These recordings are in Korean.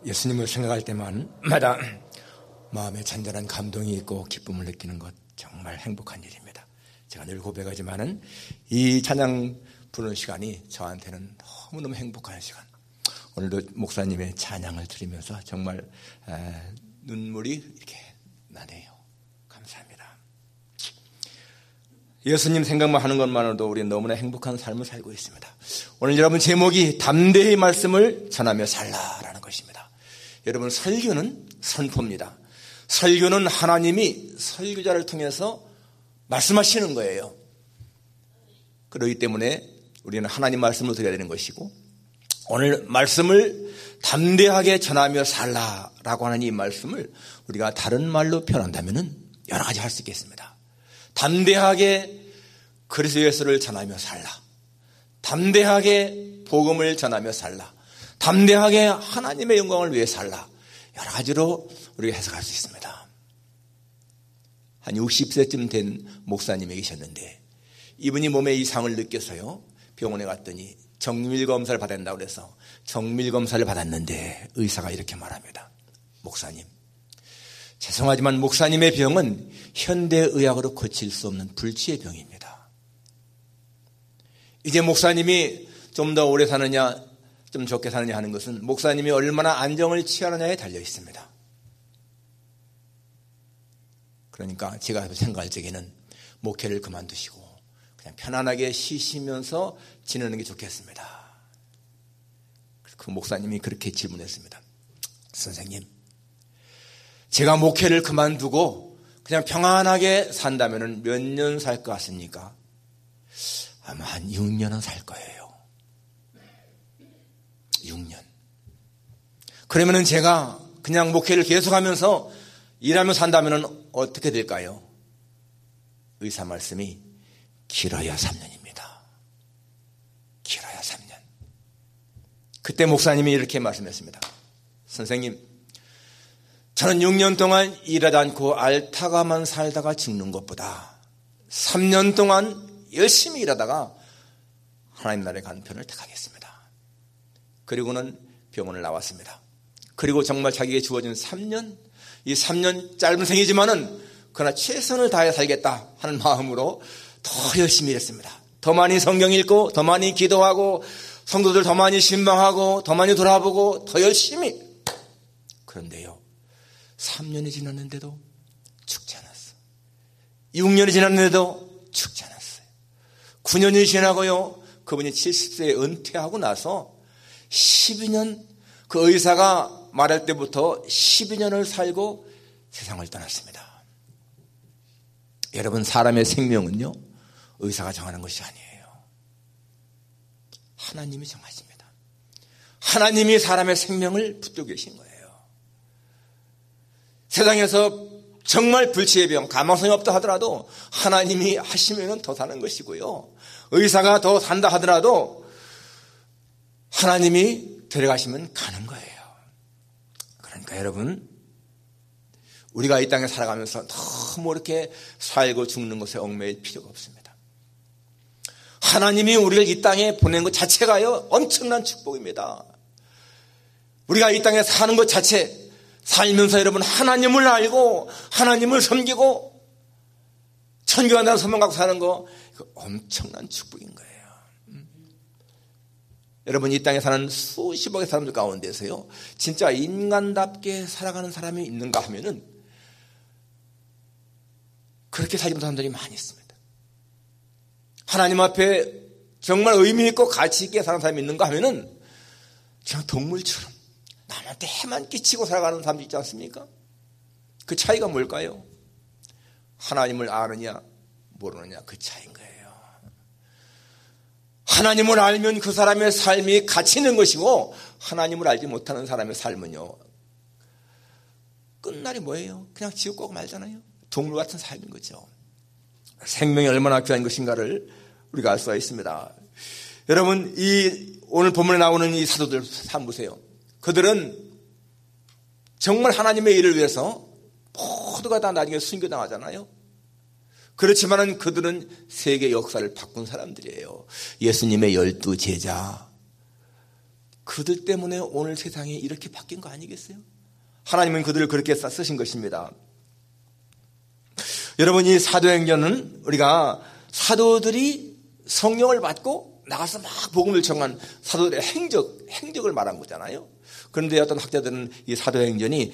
예수님을 생각할 때마다 마음에 잔잔한 감동이 있고 기쁨을 느끼는 것 정말 행복한 일입니다. 제가 늘 고백하지만은 이 찬양 부르는 시간이 저한테는 너무너무 행복한 시간. 오늘도 목사님의 찬양을 들으면서 정말 눈물이 이렇게 나네요. 감사합니다. 예수님 생각만 하는 것만으로도 우리는 너무나 행복한 삶을 살고 있습니다. 오늘 여러분 제목이 담대히 말씀을 전하며 살라라는 것입니다. 여러분 설교는 선포입니다. 설교는 하나님이 설교자를 통해서 말씀하시는 거예요. 그렇기 때문에 우리는 하나님 말씀을 드려야 되는 것이고, 오늘 말씀을 담대하게 전하며 살라라고 하는 이 말씀을 우리가 다른 말로 표현한다면 여러 가지 할 수 있겠습니다. 담대하게 그리스도 예수를 전하며 살라, 담대하게 복음을 전하며 살라, 담대하게 하나님의 영광을 위해 살라, 여러 가지로 우리가 해석할 수 있습니다. 한 60세쯤 된 목사님이 계셨는데 이분이 몸에 이상을 느껴서요 병원에 갔더니 정밀검사를 받아야 된다고 그래서 정밀검사를 받았는데 의사가 이렇게 말합니다. 목사님, 죄송하지만 목사님의 병은 현대의학으로 고칠 수 없는 불치의 병입니다. 이제 목사님이 좀 더 오래 사느냐 좀 적게 사느냐 하는 것은 목사님이 얼마나 안정을 취하느냐에 달려 있습니다. 그러니까 제가 생각할 적에는 목회를 그만두시고 그냥 편안하게 쉬시면서 지내는 게 좋겠습니다. 그 목사님이 그렇게 질문했습니다. 선생님, 제가 목회를 그만두고 그냥 평안하게 산다면 몇 년 살 것 같습니까? 아마 한 6년은 살 거예요. 6년. 그러면은 제가 그냥 목회를 계속하면서 일하며 산다면 어떻게 될까요? 의사 말씀이 길어야 3년입니다. 길어야 3년. 그때 목사님이 이렇게 말씀했습니다. 선생님, 저는 6년 동안 일하지 않고 앓다가만 살다가 죽는 것보다 3년 동안 열심히 일하다가 하나님 나라에 가는 편을 택하겠습니다. 그리고는 병원을 나왔습니다. 그리고 정말 자기에게 주어진 3년, 이 3년 짧은 생이지만은 그러나 최선을 다해 살겠다 하는 마음으로 더 열심히 일했습니다. 더 많이 성경 읽고 더 많이 기도하고 성도들 더 많이 신방하고 더 많이 돌아보고 더 열심히. 그런데요, 3년이 지났는데도 죽지 않았어요. 6년이 지났는데도 죽지 않았어요. 9년이 지나고요, 그분이 70세에 은퇴하고 나서 12년, 그 의사가 말할 때부터 12년을 살고 세상을 떠났습니다. 여러분, 사람의 생명은요 의사가 정하는 것이 아니에요. 하나님이 정하십니다. 하나님이 사람의 생명을 붙들고 계신 거예요. 세상에서 정말 불치의 병, 가망성이 없다 하더라도 하나님이 하시면 더 사는 것이고요, 의사가 더 산다 하더라도 하나님이 데려가시면 가는 거예요. 그러니까 여러분, 우리가 이 땅에 살아가면서 너무 이렇게 살고 죽는 것에 얽매일 필요가 없습니다. 하나님이 우리를 이 땅에 보낸 것 자체가요 엄청난 축복입니다. 우리가 이 땅에 사는 것 자체, 살면서 여러분 하나님을 알고 하나님을 섬기고 천국에 간다는 소망 갖고 사는 거, 이거 엄청난 축복인 거예요. 여러분, 이 땅에 사는 수십억의 사람들 가운데서요 진짜 인간답게 살아가는 사람이 있는가 하면은 그렇게 살지 못하는 사람들이 많이 있습니다. 하나님 앞에 정말 의미 있고 가치 있게 사는 사람이 있는가 하면은 그냥 동물처럼 남한테 해만 끼치고 살아가는 사람도 있지 않습니까? 그 차이가 뭘까요? 하나님을 아느냐 모르느냐, 그 차이인 거예요. 하나님을 알면 그 사람의 삶이 가치 있는 것이고, 하나님을 알지 못하는 사람의 삶은요 끝날이 뭐예요? 그냥 지옥 가고 말잖아요. 동물 같은 삶인 거죠. 생명이 얼마나 귀한 것인가를 우리가 알 수가 있습니다. 여러분, 이 오늘 본문에 나오는 이 사도들 한번 보세요. 그들은 정말 하나님의 일을 위해서 모두가 다 나중에 순교당하잖아요. 그렇지만은 그들은 세계 역사를 바꾼 사람들이에요. 예수님의 12 제자, 그들 때문에 오늘 세상이 이렇게 바뀐 거 아니겠어요? 하나님은 그들을 그렇게 쓰신 것입니다. 여러분, 이 사도행전은 우리가 사도들이 성령을 받고 나가서 막 복음을 전한 사도들의 행적을 말한 거잖아요. 그런데 어떤 학자들은 이 사도행전이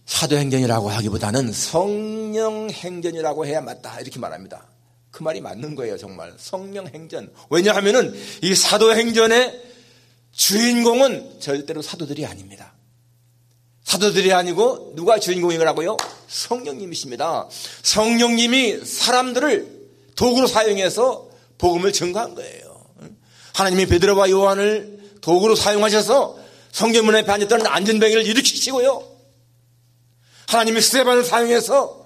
사도행전이라고 하기보다는 성령행전이라고 해야 맞다, 이렇게 말합니다. 그 말이 맞는 거예요, 정말. 성령행전. 왜냐하면은 이 사도행전의 주인공은 절대로 사도들이 아닙니다. 사도들이 아니고 누가 주인공이라고요? 성령님이십니다. 성령님이 사람들을 도구로 사용해서 복음을 증거한 거예요. 하나님이 베드로와 요한을 도구로 사용하셔서 성전문 앞에 앉았던 안전뱅이를 일으키시고요. 하나님이 스데반을 사용해서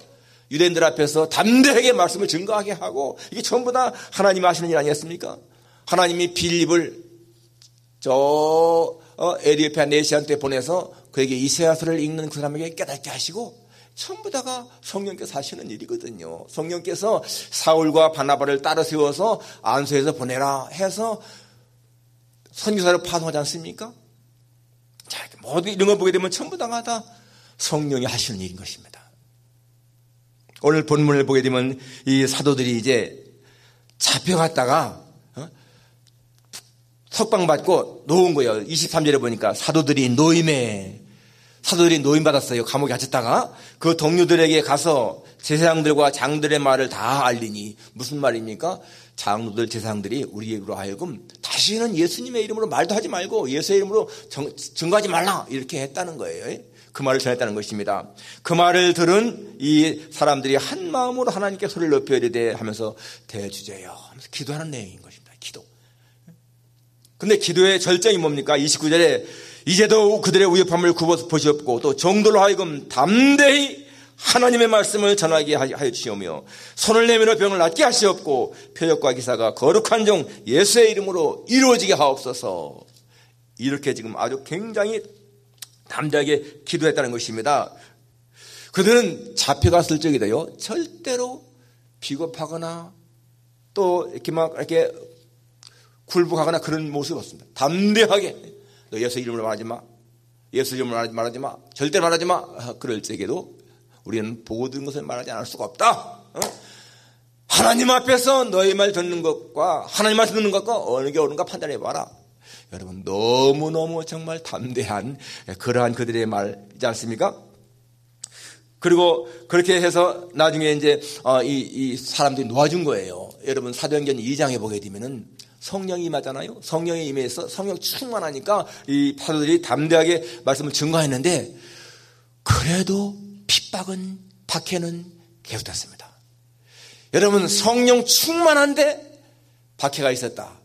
유대인들 앞에서 담대하게 말씀을 증거하게 하고, 이게 전부 다 하나님이 하시는 일 아니었습니까? 하나님이 빌립을 에디오피아 네시안에 보내서 그에게 이사야서를 읽는 그 사람에게 깨닫게 하시고, 전부 다가 성령께서 하시는 일이거든요. 성령께서 사울과 바나바를 따로 세워서 안수해서 보내라 해서 선교사를 파송하지 않습니까? 자, 모두 이런 걸 보게 되면 전부 다가 다 성령이 하시는 일인 것입니다. 오늘 본문을 보게 되면 이 사도들이 이제 잡혀갔다가 석방받고 놓은 거예요. 23절에 보니까 사도들이 노임받았어요. 감옥에 갇혔다가 그 동료들에게 가서 제사장들과 장들의 말을 다 알리니, 무슨 말입니까? 장로들, 제사장들이 우리로 하여금 다시는 예수님의 이름으로 말도 하지 말고 예수의 이름으로 증거하지 말라, 이렇게 했다는 거예요. 그 말을 전했다는 것입니다. 그 말을 들은 이 사람들이 한 마음으로 하나님께 소리를 높여야 돼 하면서 대주제여 하면서 기도하는 내용인 것입니다. 기도. 근데 기도의 절정이 뭡니까? 29절에 이제도 그들의 위협함을 굽어서 보시옵고 또 종들로 하여금 담대히 하나님의 말씀을 전하게 하여 주시오며 손을 내밀어 병을 낫게 하시옵고 표적과 기사가 거룩한 종 예수의 이름으로 이루어지게 하옵소서. 이렇게 지금 아주 굉장히 담대하게 기도했다는 것입니다. 그들은 잡혀갔을 적에도요, 절대로 비겁하거나 또 이렇게 굴복하거나 그런 모습이 없습니다. 담대하게 너 예수 이름으로 말하지 마, 예수 이름으로 말하지 마, 절대 말하지 마. 그럴 적에도 우리는 보고 들은 것을 말하지 않을 수가 없다. 하나님 앞에서 너의 말 듣는 것과 하나님 말 듣는 것과 어느 게 옳은가 판단해봐라. 여러분, 너무너무 정말 담대한 그러한 그들의 말이지 않습니까? 그리고 그렇게 해서 나중에 이제 이 사람들이 놓아준 거예요. 여러분, 사도행전 2장에 보게 되면은 성령이 임하잖아요. 성령이 임해서 성령 충만하니까 이 사도들이 담대하게 말씀을 증거했는데, 그래도 핍박은, 박해는 계속됐습니다. 여러분, 성령 충만한데 박해가 있었다.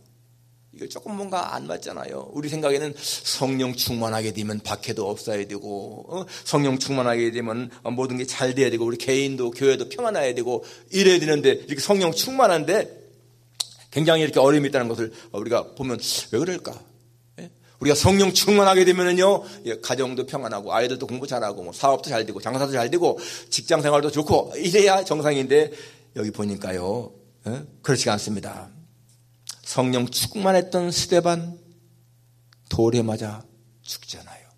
이거 조금 뭔가 안 맞잖아요. 우리 생각에는 성령 충만하게 되면 박해도 없어야 되고, 성령 충만하게 되면 모든 게 잘 돼야 되고, 우리 개인도 교회도 평안해야 되고 이래야 되는데, 이렇게 성령 충만한데 굉장히 이렇게 어려움이 있다는 것을 우리가 보면 왜 그럴까? 우리가 성령 충만하게 되면은요, 가정도 평안하고 아이들도 공부 잘하고 뭐 사업도 잘 되고 장사도 잘 되고 직장 생활도 좋고 이래야 정상인데, 여기 보니까요, 그렇지가 않습니다. 성령 충만했던 스데반 돌에 맞아 죽잖아요.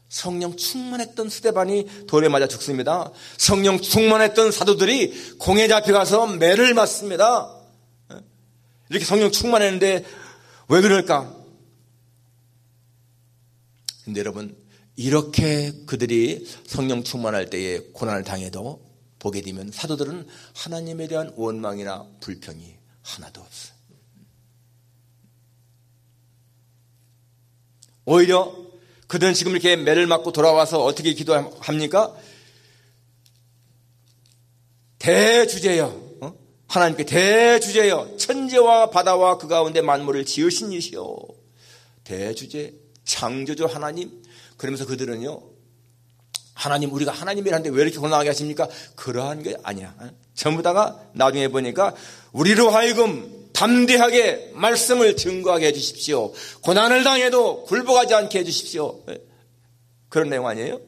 성령 충만했던 스데반이 돌에 맞아 죽습니다. 성령 충만했던 사도들이 공에 잡혀가서 매를 맞습니다. 이렇게 성령 충만했는데 왜 그럴까? 근데 여러분, 이렇게 그들이 성령 충만할 때에 고난을 당해도 보게 되면 사도들은 하나님에 대한 원망이나 불평이 하나도 없어요. 오히려 그들은 지금 이렇게 매를 맞고 돌아와서 어떻게 기도합니까? 대주제여, 하나님께 대주제여, 천지와 바다와 그 가운데 만물을 지으신 이시여. 대주제, 창조주 하나님. 그러면서 그들은요, 하나님, 우리가 하나님이라는데 왜 이렇게 고난하게 하십니까? 그러한 게 아니야. 전부 다가 나중에 보니까 우리로 하여금 담대하게 말씀을 증거하게 해주십시오. 고난을 당해도 굴복하지 않게 해주십시오. 그런 내용 아니에요?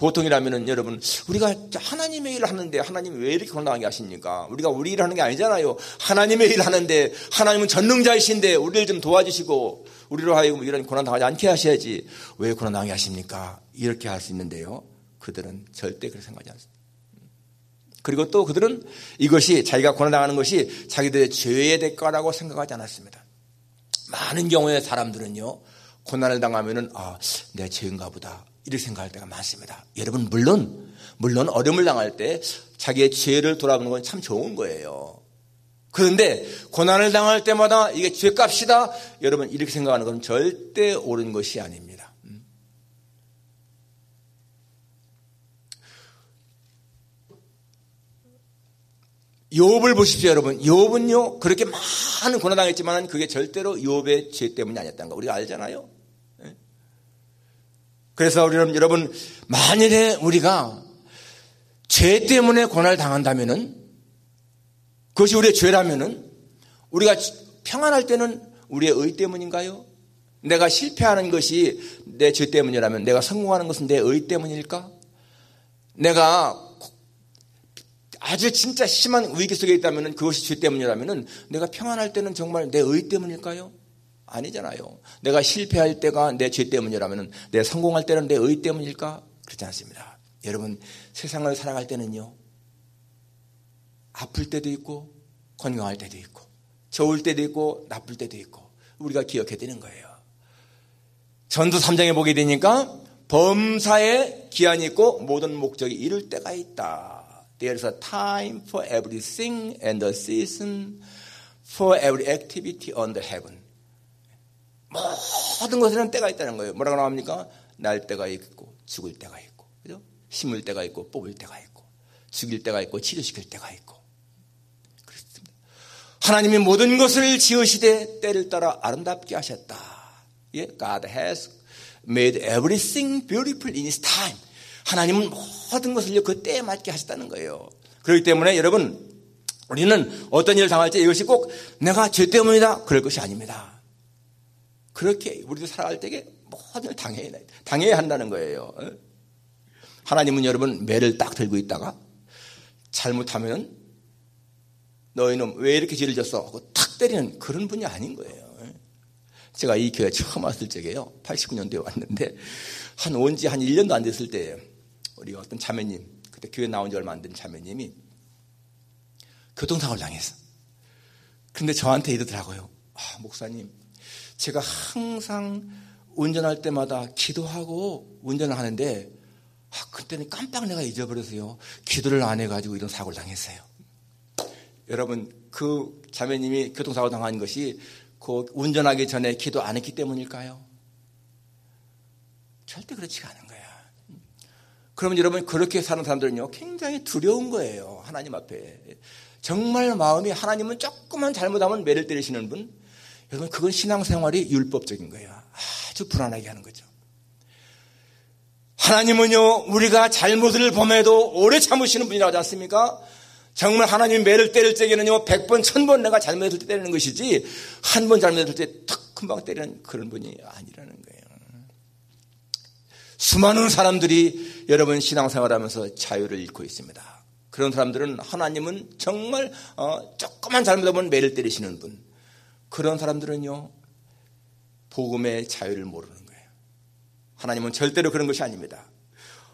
보통이라면은 여러분, 우리가 하나님의 일을 하는데 하나님이 왜 이렇게 고난당하게 하십니까? 우리가 우리 일을 하는 게 아니잖아요. 하나님의 일을 하는데 하나님은 전능자이신데 우리를 좀 도와주시고 우리로 하여금 이런 고난당하지 않게 하셔야지 왜 고난당하게 하십니까? 이렇게 할 수 있는데요. 그들은 절대 그렇게 생각하지 않습니다. 그리고 또 그들은 이것이 자기가 고난당하는 것이 자기들의 죄의 대가라고 생각하지 않았습니다. 많은 경우에 사람들은요, 고난을 당하면은 내 죄인가 보다 이렇게 생각할 때가 많습니다. 여러분, 물론 어려움을 당할 때 자기의 죄를 돌아보는 건 참 좋은 거예요. 그런데 고난을 당할 때마다 이게 죄값이다, 여러분 이렇게 생각하는 건 절대 옳은 것이 아닙니다. 욥을 보십시오, 여러분. 욥은요, 그렇게 많은 고난당했지만 그게 절대로 욥의 죄 때문이 아니었다는 거 우리가 알잖아요. 그래서 우리는 여러분, 만일에 우리가 죄 때문에 고난을 당한다면은, 그것이 우리의 죄라면은, 우리가 평안할 때는 우리의 의 때문인가요? 내가 실패하는 것이 내 죄 때문이라면, 내가 성공하는 것은 내 의 때문일까? 내가 아주 진짜 심한 위기 속에 있다면 그것이 죄 때문이라면 내가 평안할 때는 정말 내 의 때문일까요? 아니잖아요. 내가 실패할 때가 내 죄 때문이라면 내가 성공할 때는 내 의 때문일까? 그렇지 않습니다. 여러분, 세상을 살아갈 때는요, 아플 때도 있고 건강할 때도 있고 좋을 때도 있고 나쁠 때도 있고 우리가 기억해야 되는 거예요. 전도 3장에 보게 되니까 범사에 기한이 있고 모든 목적이 이룰 때가 있다. There is a time for everything and a season for every activity under heaven. 모든 것에는 때가 있다는 거예요. 뭐라고 나옵니까? 날 때가 있고 죽을 때가 있고, 그죠? 심을 때가 있고 뽑을 때가 있고, 죽일 때가 있고 치료시킬 때가 있고. 그렇습니다. 하나님이 모든 것을 지으시되 때를 따라 아름답게 하셨다. 예? God has made everything beautiful in His time. 하나님은 모든 것을 그 때에 맞게 하셨다는 거예요. 그렇기 때문에 여러분, 우리는 어떤 일을 당할 때 이것이 꼭 내가 죄 때문이다 그럴 것이 아닙니다. 그렇게 우리도 살아갈 때에 모든 걸 당해야 한다는 거예요. 하나님은 여러분 매를 딱 들고 있다가 잘못하면 너희는 왜 이렇게 죄를 졌어 하고 탁 때리는 그런 분이 아닌 거예요. 제가 이 교회 처음 왔을 적에요, 89년도에 왔는데 온 지 한 1년도 안 됐을 때예요. 우리 어떤 자매님, 그때 교회 나온 지 얼마 안 된 자매님이 교통사고를 당했어. 그런데 저한테 이러더라고요. 목사님, 제가 항상 운전할 때마다 기도하고 운전을 하는데 그때는 깜빡 내가 잊어버려서요, 기도를 안 해가지고 이런 사고를 당했어요. 여러분, 그 자매님이 교통사고 당한 것이 그 운전하기 전에 기도 안 했기 때문일까요? 절대 그렇지가 않은 거야. 그러면 여러분, 그렇게 사는 사람들은요, 굉장히 두려운 거예요. 하나님 앞에. 정말 마음이, 하나님은 조금만 잘못하면 매를 때리시는 분, 여러분, 그건 신앙생활이 율법적인 거예요. 아주 불안하게 하는 거죠. 하나님은요, 우리가 잘못을 범해도 오래 참으시는 분이라고 하지 않습니까? 정말 하나님 매를 때릴 적에는요, 100번, 1000번 내가 잘못했을 때 때리는 것이지, 한 번 잘못했을 때 탁 금방 때리는 그런 분이 아니라는 거예요. 수많은 사람들이 여러분 신앙생활하면서 자유를 잃고 있습니다. 그런 사람들은 하나님은 정말 조금만 잘못하면 매를 때리시는 분, 그런 사람들은요 복음의 자유를 모르는 거예요. 하나님은 절대로 그런 것이 아닙니다.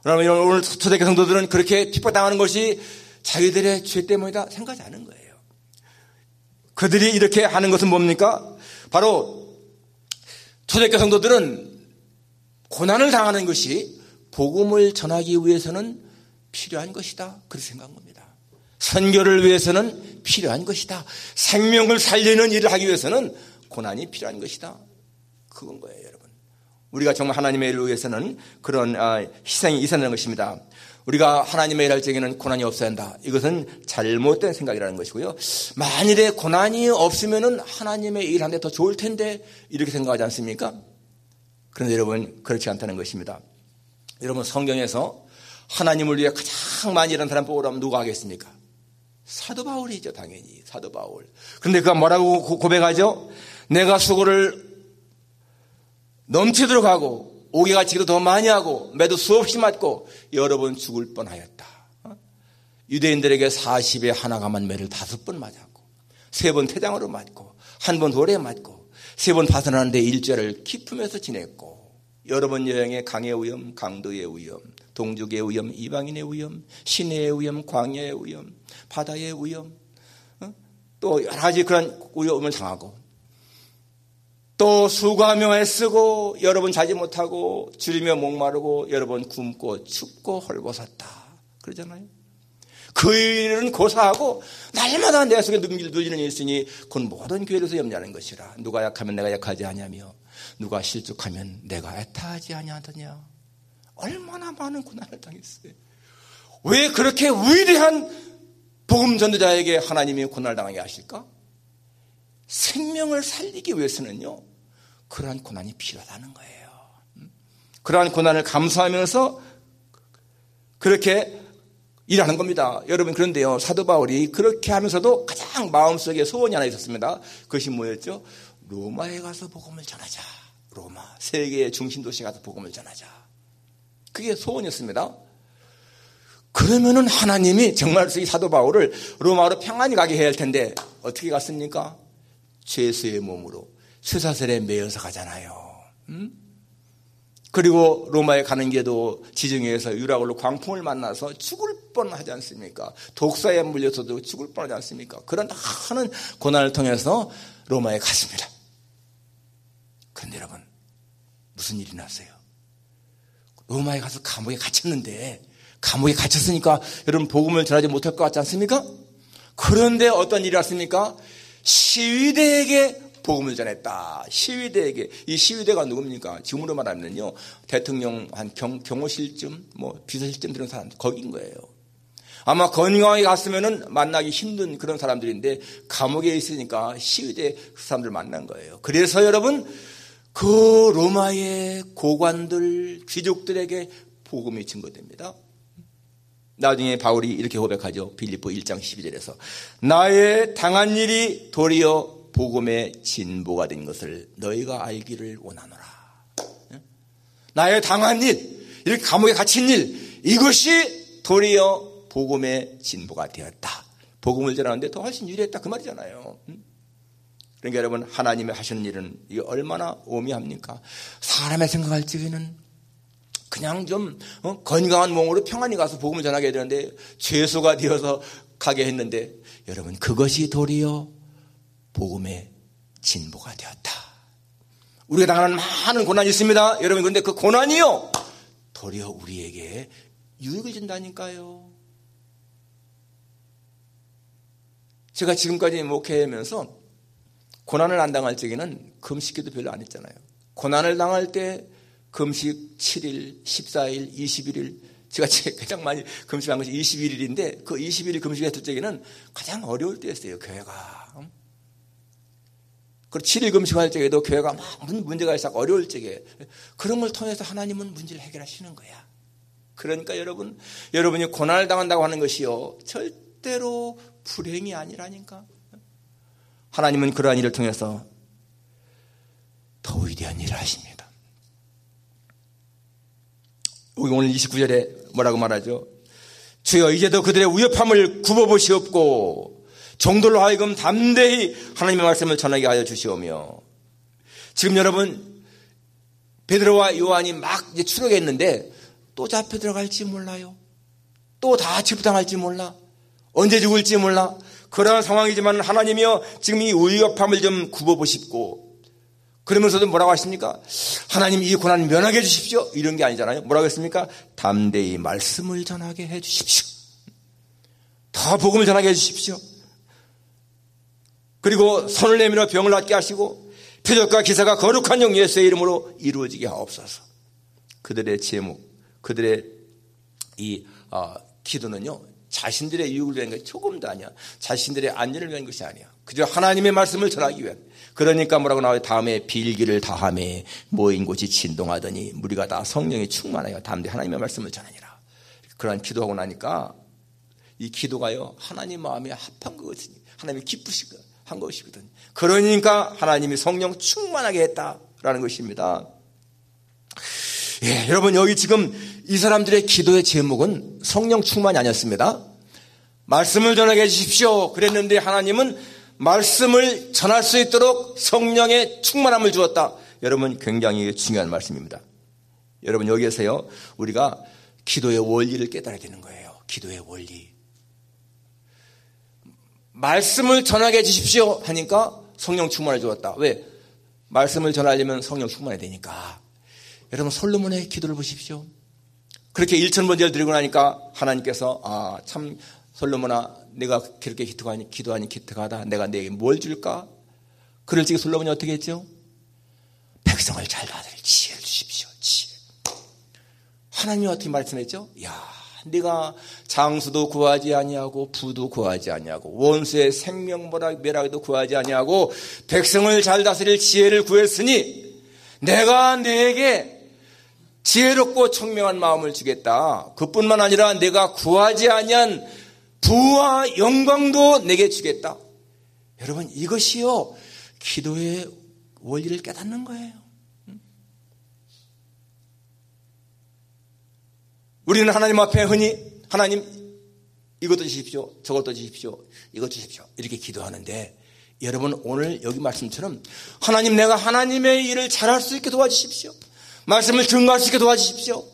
그러면 오늘 초대교회 성도들은 그렇게 핍박당하는 것이 자기들의 죄 때문이다 생각하지 않은 거예요. 그들이 이렇게 하는 것은 뭡니까? 바로 초대교회 성도들은 고난을 당하는 것이 복음을 전하기 위해서는 필요한 것이다, 그렇게 생각한 겁니다. 선교를 위해서는 필요한 것이다. 생명을 살리는 일을 하기 위해서는 고난이 필요한 것이다, 그건 거예요. 여러분, 우리가 정말 하나님의 일을 위해서는 그런 희생이 있어야 하는 것입니다. 우리가 하나님의 일할 적에는 고난이 없어야 한다, 이것은 잘못된 생각이라는 것이고요. 만일에 고난이 없으면 하나님의 일 하는데 더 좋을 텐데 이렇게 생각하지 않습니까? 그런데 여러분, 그렇지 않다는 것입니다. 여러분, 성경에서 하나님을 위해 가장 많이 일하는 사람 뽑으라면 누가 하겠습니까? 사도 바울이죠, 당연히. 사도 바울. 그런데 그가 뭐라고 고백하죠? 내가 수고를 넘치도록 하고 옥에갇히기도 더 많이 하고 매도 수없이 맞고 여러 번 죽을 뻔하였다. 유대인들에게 40에 하나 감한 매를 5번 맞았고 3번 태장으로 맞고 1번 돌에 맞고 3번 파선하는데 일주일을 기품에서 지냈고 여러 번 여행에 강의 위험, 강도의 위험, 동족의 위험, 이방인의 위험, 시내의 위험, 광야의 위험, 바다의 위험, 또 여러 가지 그런 위험을 당하고 또 수고하며 애쓰고 여러 번 자지 못하고 줄이며 목마르고 여러 번 굶고 춥고 헐벗었다. 그러잖아요. 그 일은 고사하고 날마다 내 속에 누지는 일이 있으니 그건 모든 교회로서 염려하는 것이라. 누가 약하면 내가 약하지 아니하며 누가 실족하면 내가 애타하지 아니하더냐. 얼마나 많은 고난을 당했어요. 왜 그렇게 위대한 복음 전도자에게 하나님이 고난을 당하게 하실까? 생명을 살리기 위해서는요, 그러한 고난이 필요하다는 거예요. 그러한 고난을 감수하면서 그렇게 일하는 겁니다. 여러분, 그런데요, 사도 바울이 그렇게 하면서도 가장 마음속에 소원이 하나 있었습니다. 그것이 뭐였죠? 로마에 가서 복음을 전하자. 로마, 세계의 중심 도시에 가서 복음을 전하자. 그게 소원이었습니다. 그러면은 하나님이 정말 이 사도 바울을 로마로 평안히 가게 해야 할 텐데 어떻게 갔습니까? 죄수의 몸으로 쇠사슬에 매여서 가잖아요. 그리고 로마에 가는 게도 지중해에서 유라굴로 광풍을 만나서 죽을 뻔하지 않습니까? 독사에 물려서도 죽을 뻔하지 않습니까? 그런 많은 고난을 통해서 로마에 갔습니다. 그런데 여러분, 무슨 일이 났어요? 로마에 가서 감옥에 갇혔는데, 감옥에 갇혔으니까 여러분 복음을 전하지 못할 것 같지 않습니까? 그런데 어떤 일이 왔습니까? 시위대에게 복음을 전했다. 시위대에게. 이 시위대가 누굽니까? 지금으로 말하면요, 대통령 한 경호실쯤, 비서실쯤 들은 사람, 거기인 거예요. 아마 건강하게 갔으면은 만나기 힘든 그런 사람들인데, 감옥에 있으니까 시위대 사람들 만난 거예요. 그래서 여러분, 그 로마의 고관들, 귀족들에게 복음이 증거됩니다. 나중에 바울이 이렇게 고백하죠. 빌립보 1장 12절에서. 나의 당한 일이 도리어 복음의 진보가 된 것을 너희가 알기를 원하노라. 나의 당한 일, 이렇게 감옥에 갇힌 일, 이것이 도리어 복음의 진보가 되었다. 복음을 전하는데 더 훨씬 유리했다. 그 말이잖아요. 그러니까 여러분, 하나님이 하시는 일은 이게 얼마나 오미합니까? 사람의 생각할 적에는 그냥 좀 건강한 몸으로 평안히 가서 복음을 전하게 되는데 죄수가 되어서 가게 했는데, 여러분, 그것이 도리어 복음의 진보가 되었다. 우리가 당하는 많은 고난이 있습니다. 여러분, 그런데 그 고난이요, 도리어 우리에게 유익을 준다니까요. 제가 지금까지 목회하면서 고난을 안 당할 적에는 금식기도 별로 안 했잖아요. 고난을 당할 때 금식 7일, 14일, 21일, 제가 가장 많이 금식한 것이 21일인데 그 21일 금식했을 적에는 가장 어려울 때였어요, 교회가. 그리고 7일 금식할 적에도 교회가 막 문제가 있어 어려울 적에, 그런 걸 통해서 하나님은 문제를 해결하시는 거야. 그러니까 여러분이 고난을 당한다고 하는 것이요, 절대로 불행이 아니라니까. 하나님은 그러한 일을 통해서 더 위대한 일을 하십니다. 오늘 29절에 뭐라고 말하죠? 주여 이제도 그들의 위협함을 굽어보시옵고 종들로 하여금 담대히 하나님의 말씀을 전하게 하여 주시오며. 지금 여러분, 베드로와 요한이 막 이제 추격했는데 또 잡혀 들어갈지 몰라요. 또 다 체포당할지 몰라. 언제 죽을지 몰라. 그러한 상황이지만 하나님이여 지금 이 위협함을 좀 굽어보십고. 그러면서도 뭐라고 하십니까? 하나님 이 고난 면하게 해주십시오. 이런 게 아니잖아요. 뭐라고 했습니까? 담대히 말씀을 전하게 해주십시오. 더 복음을 전하게 해주십시오. 그리고 손을 내밀어 병을 낫게 하시고 표적과 기사가 거룩한 영 예수의 이름으로 이루어지게 하옵소서. 그들의 제목, 그들의 이 기도는요, 자신들의 유익을 위한 것이 조금도 아니야. 자신들의 안전을 위한 것이 아니야. 그저 하나님의 말씀을 전하기 위한. 그러니까 뭐라고 나와요? 다음에 빌기를 다하매 모인 곳이 진동하더니 무리가 다 성령이 충만하여 담대 하나님의 말씀을 전하니라. 그러한 기도하고 나니까 이 기도가요, 하나님 마음에 합한 것이니 하나님이 기쁘시고 한 것이거든요. 그러니까 하나님이 성령 충만하게 했다라는 것입니다. 예, 여러분 여기 지금 이 사람들의 기도의 제목은 성령 충만이 아니었습니다. 말씀을 전하게 해주십시오 그랬는데 하나님은 말씀을 전할 수 있도록 성령의 충만함을 주었다. 여러분 굉장히 중요한 말씀입니다. 여러분 여기에서요 우리가 기도의 원리를 깨달아야 되는 거예요. 기도의 원리. 말씀을 전하게 해주십시오 하니까 성령 충만을 주었다. 왜? 말씀을 전하려면 성령 충만해야 되니까. 여러분 솔로몬의 기도를 보십시오. 그렇게 1000번제를 드리고 나니까 하나님께서 참 솔로몬아 내가 그렇게 기도하니 기특하다. 내가 내게 뭘 줄까? 그럴 적에 솔로몬이 어떻게 했죠? 백성을 잘 다스릴 지혜를 주십시오. 지혜. 하나님이 어떻게 말씀했죠? 네가 장수도 구하지 아니하고 부도 구하지 아니하고 원수의 생명멸하기도 구하지 아니하고 백성을 잘 다스릴 지혜를 구했으니 내가 네게 지혜롭고 총명한 마음을 주겠다. 그뿐만 아니라 내가 구하지 아니한 부와 영광도 내게 주겠다. 여러분 이것이요 기도의 원리를 깨닫는 거예요. 우리는 하나님 앞에 흔히 하나님 이것도 주십시오. 저것도 주십시오. 이것 주십시오. 이렇게 기도하는데 여러분 오늘 여기 말씀처럼 하나님 내가 하나님의 일을 잘할 수 있게 도와주십시오. 말씀을 증거할 수 있게 도와주십시오.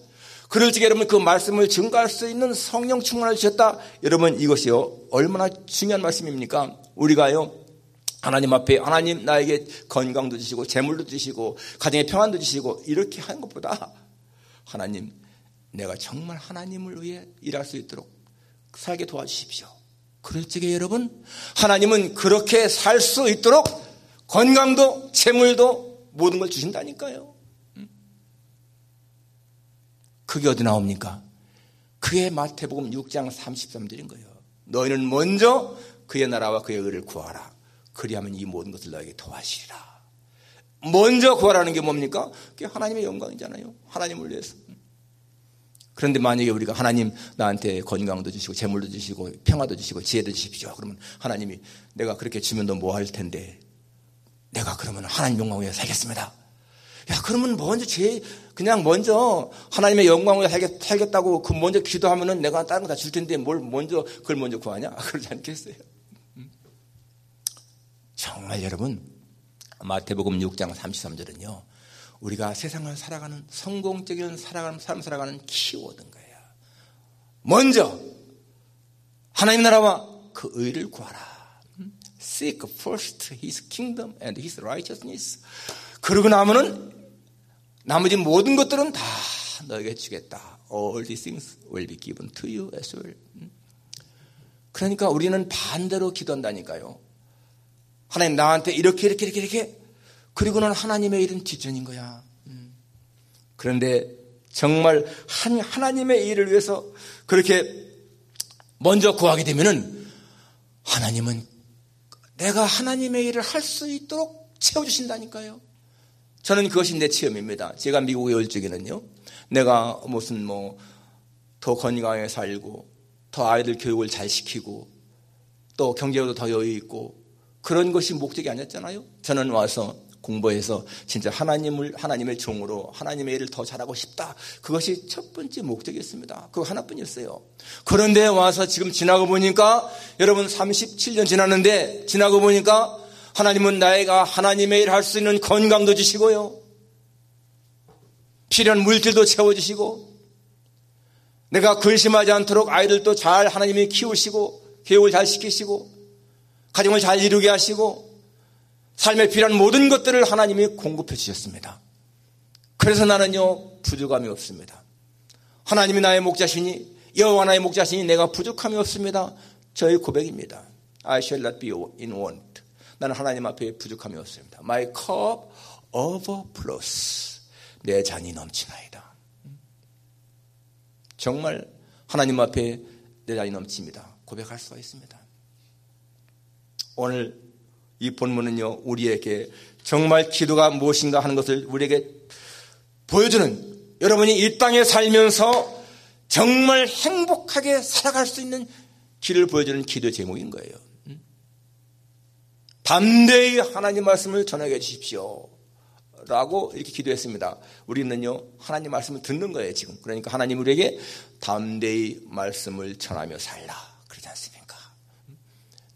그럴 적에 여러분 그 말씀을 증거할 수 있는 성령 충만을 주셨다. 여러분 이것이요 얼마나 중요한 말씀입니까? 우리가요 하나님 앞에 하나님 나에게 건강도 주시고 재물도 주시고 가정의 평안도 주시고 이렇게 하는 것보다 하나님 내가 정말 하나님을 위해 일할 수 있도록 살게 도와주십시오. 그럴 적에 여러분 하나님은 그렇게 살 수 있도록 건강도 재물도 모든 걸 주신다니까요. 그게 어디 나옵니까? 그게 마태복음 6장 33절인 거예요. 너희는 먼저 그의 나라와 그의 의를 구하라. 그리하면 이 모든 것을 너에게 도와주리라. 먼저 구하라는 게 뭡니까? 그게 하나님의 영광이잖아요. 하나님을 위해서. 그런데 만약에 우리가 하나님 나한테 건강도 주시고 재물도 주시고 평화도 주시고 지혜도 주십시오. 그러면 하나님이 내가 그렇게 주면 너 뭐 할 텐데 내가 그러면 하나님 영광을 위해 살겠습니다. 그러면 그냥 먼저 하나님의 영광을 위해 살겠다고 그 먼저 기도하면은 내가 다른 거 다 줄 텐데 그걸 먼저 구하냐? 그러지 않겠어요? 정말 여러분 마태복음 6장 33절은요 우리가 세상을 살아가는 성공적인 삶 살아가는 키워드인 거예요. 먼저 하나님 나라와 그 의를 구하라. Seek first His kingdom and His righteousness. 그러고 나면은 나머지 모든 것들은 다 너에게 주겠다. All these things will be given to you as well. 그러니까 우리는 반대로 기도한다니까요. 하나님 나한테 이렇게 그리고는 하나님의 일은 뒷전인 거야. 그런데 정말 하나님의 일을 위해서 그렇게 먼저 구하게 되면은 하나님은 내가 하나님의 일을 할 수 있도록 채워주신다니까요. 저는 그것이 내 체험입니다. 제가 미국에 올 적에는요, 내가 무슨 더 건강하게 살고, 더 아이들 교육을 잘 시키고, 또 경제로도 더 여유 있고, 그런 것이 목적이 아니었잖아요. 저는 와서 공부해서 진짜 하나님의 종으로 하나님의 일을 더 잘하고 싶다. 그것이 첫 번째 목적이었습니다. 그거 하나뿐이었어요. 그런데 와서 지금 지나고 보니까 여러분 37년 지났는데 지나고 보니까 하나님은 나이가 하나님의 일을 할 수 있는 건강도 주시고요. 필요한 물질도 채워주시고 내가 근심하지 않도록 아이들도 잘 하나님이 키우시고 교육을 잘 시키시고 가정을 잘 이루게 하시고 삶에 필요한 모든 것들을 하나님이 공급해 주셨습니다. 그래서 나는요 부족함이 없습니다. 하나님이 나의 목자시니 여호와 나의 목자시니 내가 부족함이 없습니다. 저의 고백입니다. I shall not be in want. 나는 하나님 앞에 부족함이 없습니다. My cup overflows. 내 잔이 넘치나이다. 정말 하나님 앞에 내 잔이 넘칩니다. 고백할 수가 있습니다. 오늘 이 본문은요 우리에게 정말 기도가 무엇인가 하는 것을 우리에게 보여주는, 여러분이 이 땅에 살면서 정말 행복하게 살아갈 수 있는 길을 보여주는 기도의 제목인 거예요. 담대히 하나님 말씀을 전하게 해주십시오 라고 이렇게 기도했습니다. 우리는요, 하나님 말씀을 듣는 거예요, 지금. 그러니까 하나님 우리에게 담대히 말씀을 전하며 살라. 그러지 않습니까?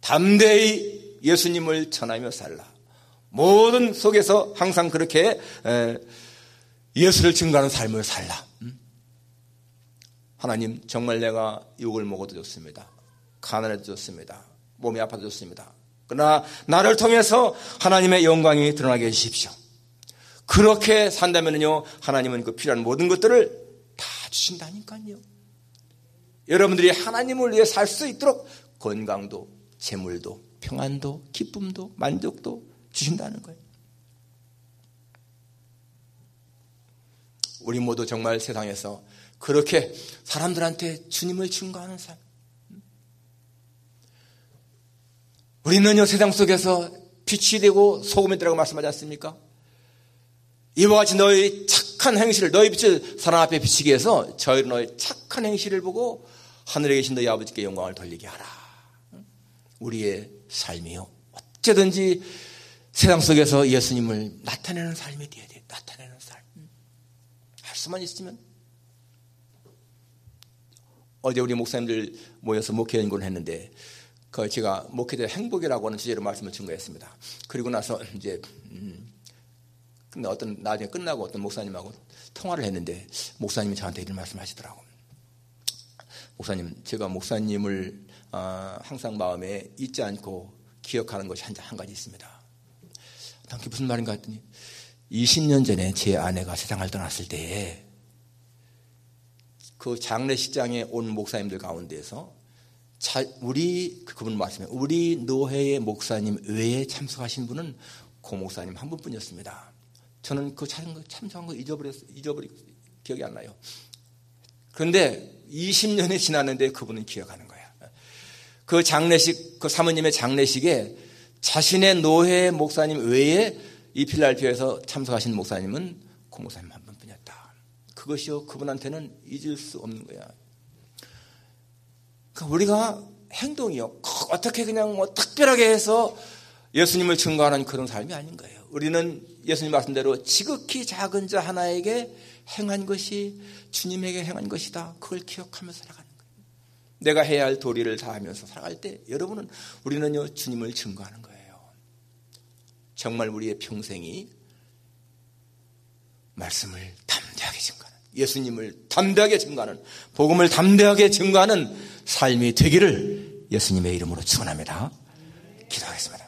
담대히 예수님을 전하며 살라. 모든 속에서 항상 그렇게 예수를 증거하는 삶을 살라. 하나님, 정말 내가 욕을 먹어도 좋습니다. 가난해도 좋습니다. 몸이 아파도 좋습니다. 그러나 나를 통해서 하나님의 영광이 드러나게 해주십시오. 그렇게 산다면요, 하나님은 그 필요한 모든 것들을 다 주신다니까요. 여러분들이 하나님을 위해 살 수 있도록 건강도, 재물도, 평안도, 기쁨도, 만족도 주신다는 거예요. 우리 모두 정말 세상에서 그렇게 사람들한테 주님을 증거하는 삶. 우리는요, 세상 속에서 빛이 되고 소금이 되라고 말씀하지 않습니까? 이와 같이 너희 착한 행실을, 너희 빛을 사람 앞에 비치기 위해서 저희는 너희 착한 행실을 보고 하늘에 계신 너희 아버지께 영광을 돌리게 하라. 우리의 삶이요, 어쨌든지 세상 속에서 예수님을 나타내는 삶이 되어야 돼. 나타내는 삶. 할 수만 있으면. 어제 우리 목사님들 모여서 목회 연구를 했는데, 제가 목회자의 행복이라고 하는 주제로 말씀을 증거했습니다. 그리고 나서 이제 근데 나중에 끝나고 어떤 목사님하고 통화를 했는데, 목사님이 저한테 이런 말씀하시더라고. 목사님, 제가 목사님을 항상 마음에 잊지 않고 기억하는 것이 한 가지 있습니다. 그게 무슨 말인가 했더니, 20년 전에 제 아내가 세상을 떠났을 때에 그 장례식장에 온 목사님들 가운데서 그분 말씀에 우리 노회의 목사님 외에 참석하신 분은 고 목사님 한 분뿐이었습니다. 저는 그 참석한 거 잊어버리고 기억이 안 나요. 그런데 20년이 지났는데 그분은 기억하는 거야. 그 장례식, 그 사모님의 장례식에 자신의 노회 목사님 외에 이 필라델피아에서 참석하신 목사님은 고 목사님 한 분뿐이었다. 그것이요, 그분한테는 잊을 수 없는 거야. 그러니까 우리가 행동이요, 어떻게 그냥 특별하게 해서 예수님을 증거하는 그런 삶이 아닌 거예요. 우리는 예수님 말씀대로 지극히 작은 자 하나에게 행한 것이 주님에게 행한 것이다. 그걸 기억하면서 살아가는 거예요. 내가 해야 할 도리를 다하면서 살아갈 때 우리는요, 주님을 증거하는 거예요. 정말 우리의 평생이 말씀을 담대하게 증거하는, 예수님을 담대하게 증거하는, 복음을 담대하게 증거하는 삶이 되기를 예수님의 이름으로 축원합니다. 기도하겠습니다.